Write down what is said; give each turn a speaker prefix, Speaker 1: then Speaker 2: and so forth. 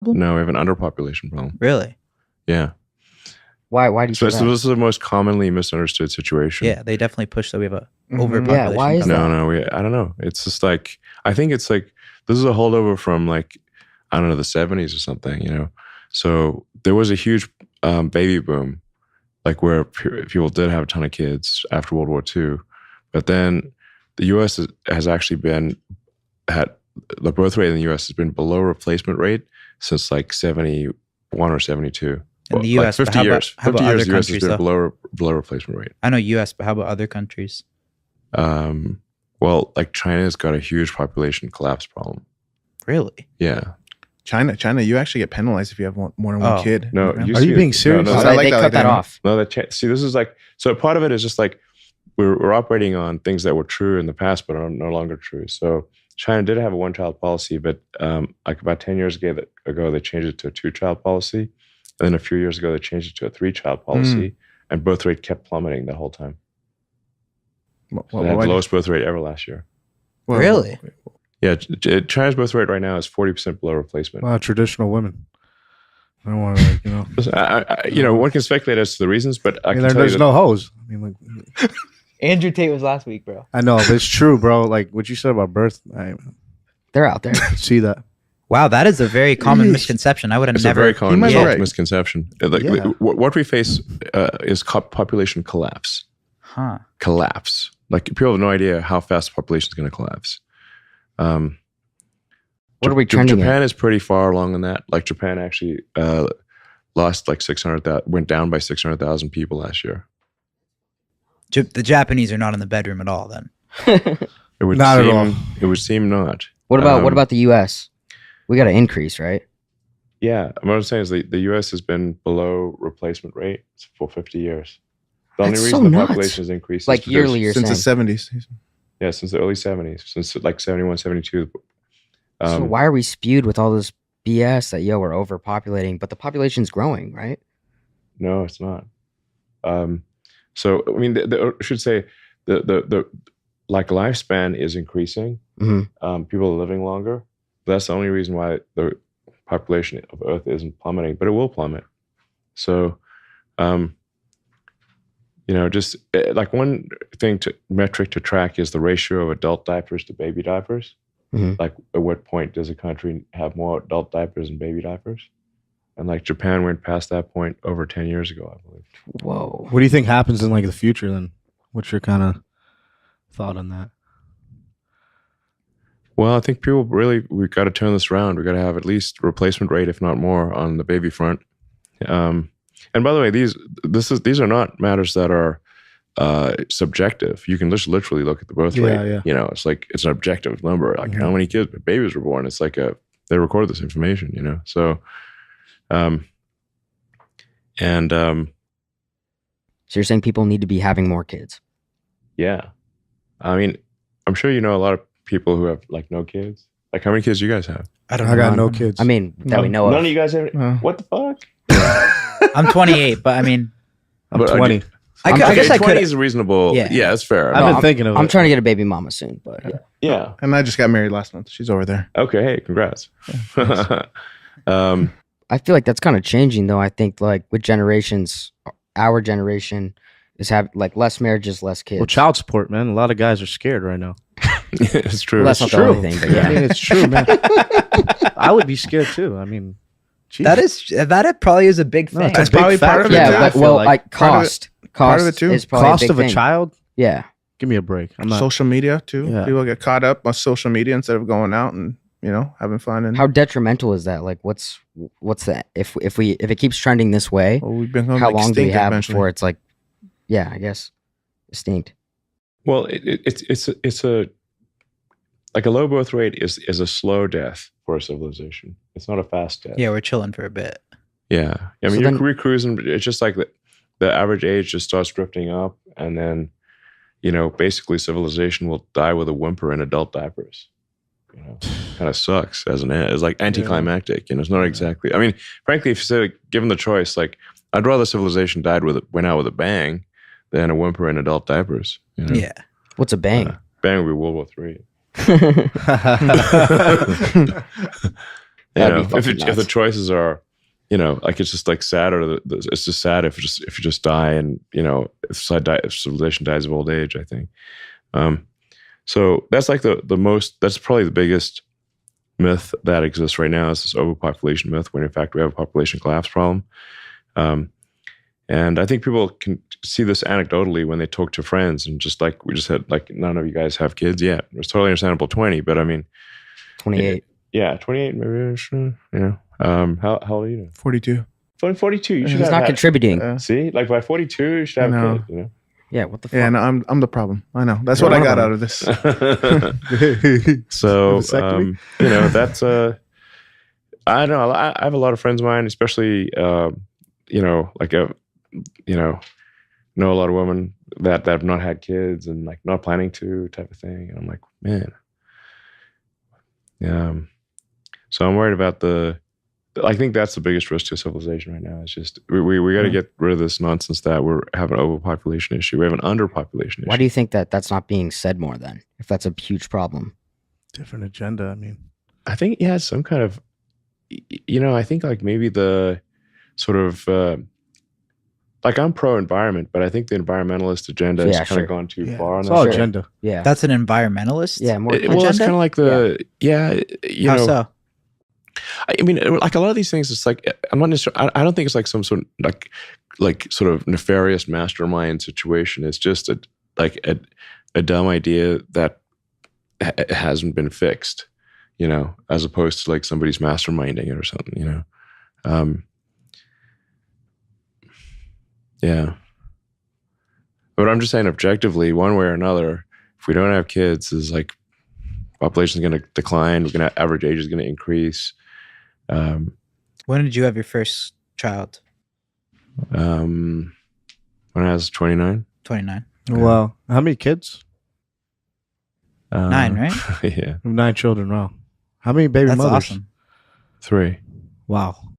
Speaker 1: No, we have an underpopulation problem.
Speaker 2: Really?
Speaker 1: Yeah.
Speaker 3: Why do you
Speaker 1: So
Speaker 3: say that?
Speaker 1: this is the most commonly misunderstood situation.
Speaker 2: Yeah, they definitely push that we have a
Speaker 4: Mhm.
Speaker 2: overpopulation.
Speaker 3: Yeah, why is
Speaker 2: problem.
Speaker 3: that?
Speaker 1: I don't know. It's just like, I think it's like, this is a holdover from like, I don't know, the 70s or something, you know? So there was a huge baby boom, like where people did have a ton of kids after World War II. But then the US has actually the birth rate in the US has been below replacement rate since like 71 or 72.
Speaker 2: In the
Speaker 1: Like
Speaker 2: US,
Speaker 1: 50
Speaker 2: but
Speaker 1: years.
Speaker 2: how about
Speaker 1: 50 years,
Speaker 2: other
Speaker 1: the US has
Speaker 2: countries,
Speaker 1: been
Speaker 2: though?
Speaker 1: below replacement rate.
Speaker 2: I know US, but how about other countries?
Speaker 1: Well, like China's got a huge population collapse problem.
Speaker 2: Really?
Speaker 1: Yeah.
Speaker 4: China, you actually get penalized if you have more than one
Speaker 2: Oh.
Speaker 4: kid.
Speaker 1: No,
Speaker 4: Yeah.
Speaker 1: you
Speaker 5: Are you being serious?
Speaker 1: No,
Speaker 4: Oh,
Speaker 1: no,
Speaker 4: I like
Speaker 3: they
Speaker 4: that,
Speaker 3: cut
Speaker 4: like
Speaker 3: that
Speaker 4: that.
Speaker 3: off.
Speaker 1: no, see, this is like, so part of it is just like we're operating on things that were true in the past, but are no longer true. So China did have a one-child policy, but like about 10 years ago, they changed it to a two-child policy. And then a few years ago, they changed it to a three-child policy. And birth rate kept plummeting the whole time. So they had the lowest birth rate ever last year.
Speaker 2: Really?
Speaker 1: Yeah, China's birth rate right now is 40% below replacement.
Speaker 5: Well, traditional women. I don't want to, like, you know.
Speaker 1: Listen, one can speculate as to the reasons, but I can tell you
Speaker 5: there's
Speaker 1: that
Speaker 5: no hoes. I mean, like,
Speaker 2: Andrew Tate was last week, bro.
Speaker 5: I know, but it's true, bro. Like what you said about birth, I
Speaker 3: They're out there.
Speaker 5: see that.
Speaker 2: Wow, that is a very common misconception. I would have
Speaker 1: it's
Speaker 2: never.
Speaker 1: a very common
Speaker 4: might be right.
Speaker 1: misconception. Like,
Speaker 5: Yeah.
Speaker 1: what we face is population collapse.
Speaker 2: Huh.
Speaker 1: Collapse. Like people have no idea how fast the population is going to collapse.
Speaker 3: What are we trending
Speaker 1: Japan is pretty far along in that. Like Japan actually lost like 600,000, went down by 600,000 people last year.
Speaker 2: The Japanese are not in the bedroom at all. Then
Speaker 1: It would
Speaker 5: Not at
Speaker 1: seem,
Speaker 5: all.
Speaker 1: It would seem not.
Speaker 3: What about the U.S.? We got to increase, right?
Speaker 1: Yeah, what I'm saying is the U.S. has been below replacement rate for 50 years. The only
Speaker 3: That's
Speaker 1: reason
Speaker 3: so
Speaker 1: the
Speaker 3: nuts.
Speaker 1: population has increased
Speaker 3: Like
Speaker 1: is because-
Speaker 3: yearly, you're
Speaker 4: Since the
Speaker 3: saying.
Speaker 4: 70s.
Speaker 1: Yeah, since the early 70s, since like 71, 72.
Speaker 3: So why are we spewed with all this BS that we're overpopulating, but the population's growing, right?
Speaker 1: No, it's not. So I mean, I should say the like lifespan is increasing.
Speaker 3: Mm-hmm.
Speaker 1: People are living longer. That's the only reason why the population of Earth isn't plummeting, but it will plummet. So, just like one metric to track is the ratio of adult diapers to baby diapers.
Speaker 3: Mm-hmm.
Speaker 1: Like, at what point does a country have more adult diapers than baby diapers? And like Japan went past that point over 10 years ago, I believe.
Speaker 3: Whoa.
Speaker 5: What do you think happens in like the future then? What's your kind of thought on that?
Speaker 1: Well, I think we've got to turn this around. We've got to have at least replacement rate, if not more, on the baby front. And by the way, these are not matters that are subjective. You can just literally look at the birth rate.
Speaker 5: Yeah.
Speaker 1: It's like it's an objective number. Like how many babies were born. It's like they recorded this information. So,
Speaker 3: So you're saying people need to be having more kids?
Speaker 1: yeah, I mean, I'm sure you know a lot of people who have like no kids. Like, how many kids do you guys have?
Speaker 5: I got no kids.
Speaker 3: I mean, that we know of.
Speaker 1: None of you guys have. What the fuck?
Speaker 2: I'm 28, but I mean,
Speaker 5: I'm 20.
Speaker 2: I guess I
Speaker 1: 20
Speaker 2: could.
Speaker 1: is reasonable.
Speaker 2: Yeah.
Speaker 1: Yeah, that's fair.
Speaker 5: I've
Speaker 3: No,
Speaker 5: been thinking of
Speaker 3: I'm
Speaker 5: it.
Speaker 3: trying to get a baby mama soon, but yeah.
Speaker 1: Yeah.
Speaker 4: And I just got married last month. She's over there.
Speaker 1: Okay. Hey, congrats.
Speaker 3: I feel like that's kind of changing though. I think like with generations, our generation is having like less marriages, less kids.
Speaker 5: Well, child support, man. A lot of guys are scared right now.
Speaker 1: It's true.
Speaker 3: Well, that's not the only thing, but yeah.
Speaker 5: I mean, it's true, man. I would be scared too. I mean, geez.
Speaker 2: That probably is a big
Speaker 5: No,
Speaker 2: thing.
Speaker 5: it's a
Speaker 4: That's
Speaker 5: big
Speaker 4: probably part
Speaker 5: factor.
Speaker 4: of it,
Speaker 3: Yeah,
Speaker 4: too,
Speaker 3: but
Speaker 4: I feel
Speaker 3: well,
Speaker 4: like.
Speaker 3: like
Speaker 4: Part of
Speaker 3: cost
Speaker 4: part of it, too.
Speaker 3: is probably
Speaker 5: Cost
Speaker 3: a big
Speaker 5: of a
Speaker 3: thing.
Speaker 5: child?
Speaker 3: Yeah.
Speaker 5: Give me a break. I'm not.
Speaker 4: Social media too.
Speaker 5: Yeah.
Speaker 4: People get caught up on social media instead of going out and having fun. And
Speaker 3: How detrimental is that? Like, what's that? If it keeps trending this way,
Speaker 4: well, we've become
Speaker 3: how long do we
Speaker 4: extinct
Speaker 3: have
Speaker 4: eventually.
Speaker 3: before it's like, yeah, I guess extinct.
Speaker 1: Well, it's a like a low birth rate is a slow death for a civilization. It's not a fast death.
Speaker 2: Yeah, we're chilling for a bit.
Speaker 1: Yeah. I mean,
Speaker 3: So
Speaker 1: you're
Speaker 3: then-
Speaker 1: cruising. It's just like the average age just starts drifting up, and then basically civilization will die with a whimper in adult diapers. Kind of sucks as it's like anticlimactic. It's not exactly. I mean, frankly, if you say given the choice, like I'd rather civilization went out with a bang than a whimper in adult diapers.
Speaker 2: Yeah.
Speaker 3: What's a bang?
Speaker 1: Bang would be World War III.
Speaker 3: That'd be
Speaker 1: if
Speaker 3: fucking
Speaker 1: if the
Speaker 3: nuts.
Speaker 1: choices are, like it's just like sad, or it's just sad if you just die, and if civilization dies of old age. I think. So that's like that's probably the biggest myth that exists right now, is this overpopulation myth, when in fact we have a population collapse problem. And I think people can see this anecdotally when they talk to friends, and just like we just had, like, none of you guys have kids yet. It's totally understandable. 20, but I mean,
Speaker 3: 28.
Speaker 1: yeah, 28 maybe. How old are you now?
Speaker 4: 42.
Speaker 1: 42. You should
Speaker 3: He's
Speaker 1: have
Speaker 3: not contributing.
Speaker 1: See, like by 42, you should have
Speaker 4: I know.
Speaker 1: kids.
Speaker 3: Yeah, what the fuck?
Speaker 4: Yeah, no, I'm the problem. I know. That's what I got out of this.
Speaker 1: So,
Speaker 5: Vasectomy?
Speaker 1: that's I don't know. I have a lot of friends of mine, especially, know a lot of women that have not had kids and like not planning to, type of thing. And I'm like, man. So I'm worried about I think that's the biggest risk to civilization right now. It's just, we got to get rid of this nonsense that we're having an overpopulation issue. We have an underpopulation issue.
Speaker 3: Why do you think that's not being said more then, if that's a huge problem?
Speaker 5: Different agenda. I mean,
Speaker 1: I think, yeah, some kind of, I think like maybe the sort of, like I'm pro-environment, but I think the environmentalist agenda has
Speaker 3: Yeah,
Speaker 1: kind of
Speaker 3: sure.
Speaker 1: gone too
Speaker 5: yeah,
Speaker 1: far on
Speaker 5: it's
Speaker 1: that.
Speaker 5: all
Speaker 1: shit.
Speaker 5: agenda.
Speaker 3: Yeah.
Speaker 2: That's an environmentalist.
Speaker 3: Yeah, more
Speaker 1: Well, it's
Speaker 2: agenda?
Speaker 1: kind of like
Speaker 2: How so?
Speaker 1: I mean, like a lot of these things, it's like, I'm not necessarily, I don't think it's like some sort of like sort of nefarious mastermind situation. It's just a dumb idea that hasn't been fixed, as opposed to like somebody's masterminding it or something, yeah. But I'm just saying, objectively, one way or another, if we don't have kids, is like population is going to decline. We're going to, average age is going to increase.
Speaker 2: When did you have your first child?
Speaker 1: When I was 29.
Speaker 2: 29.
Speaker 5: Wow. How many kids?
Speaker 2: 9, right?
Speaker 1: Yeah.
Speaker 5: 9 children. Wow. How many baby
Speaker 2: That's
Speaker 5: mothers?
Speaker 2: awesome.
Speaker 1: 3.
Speaker 5: Wow.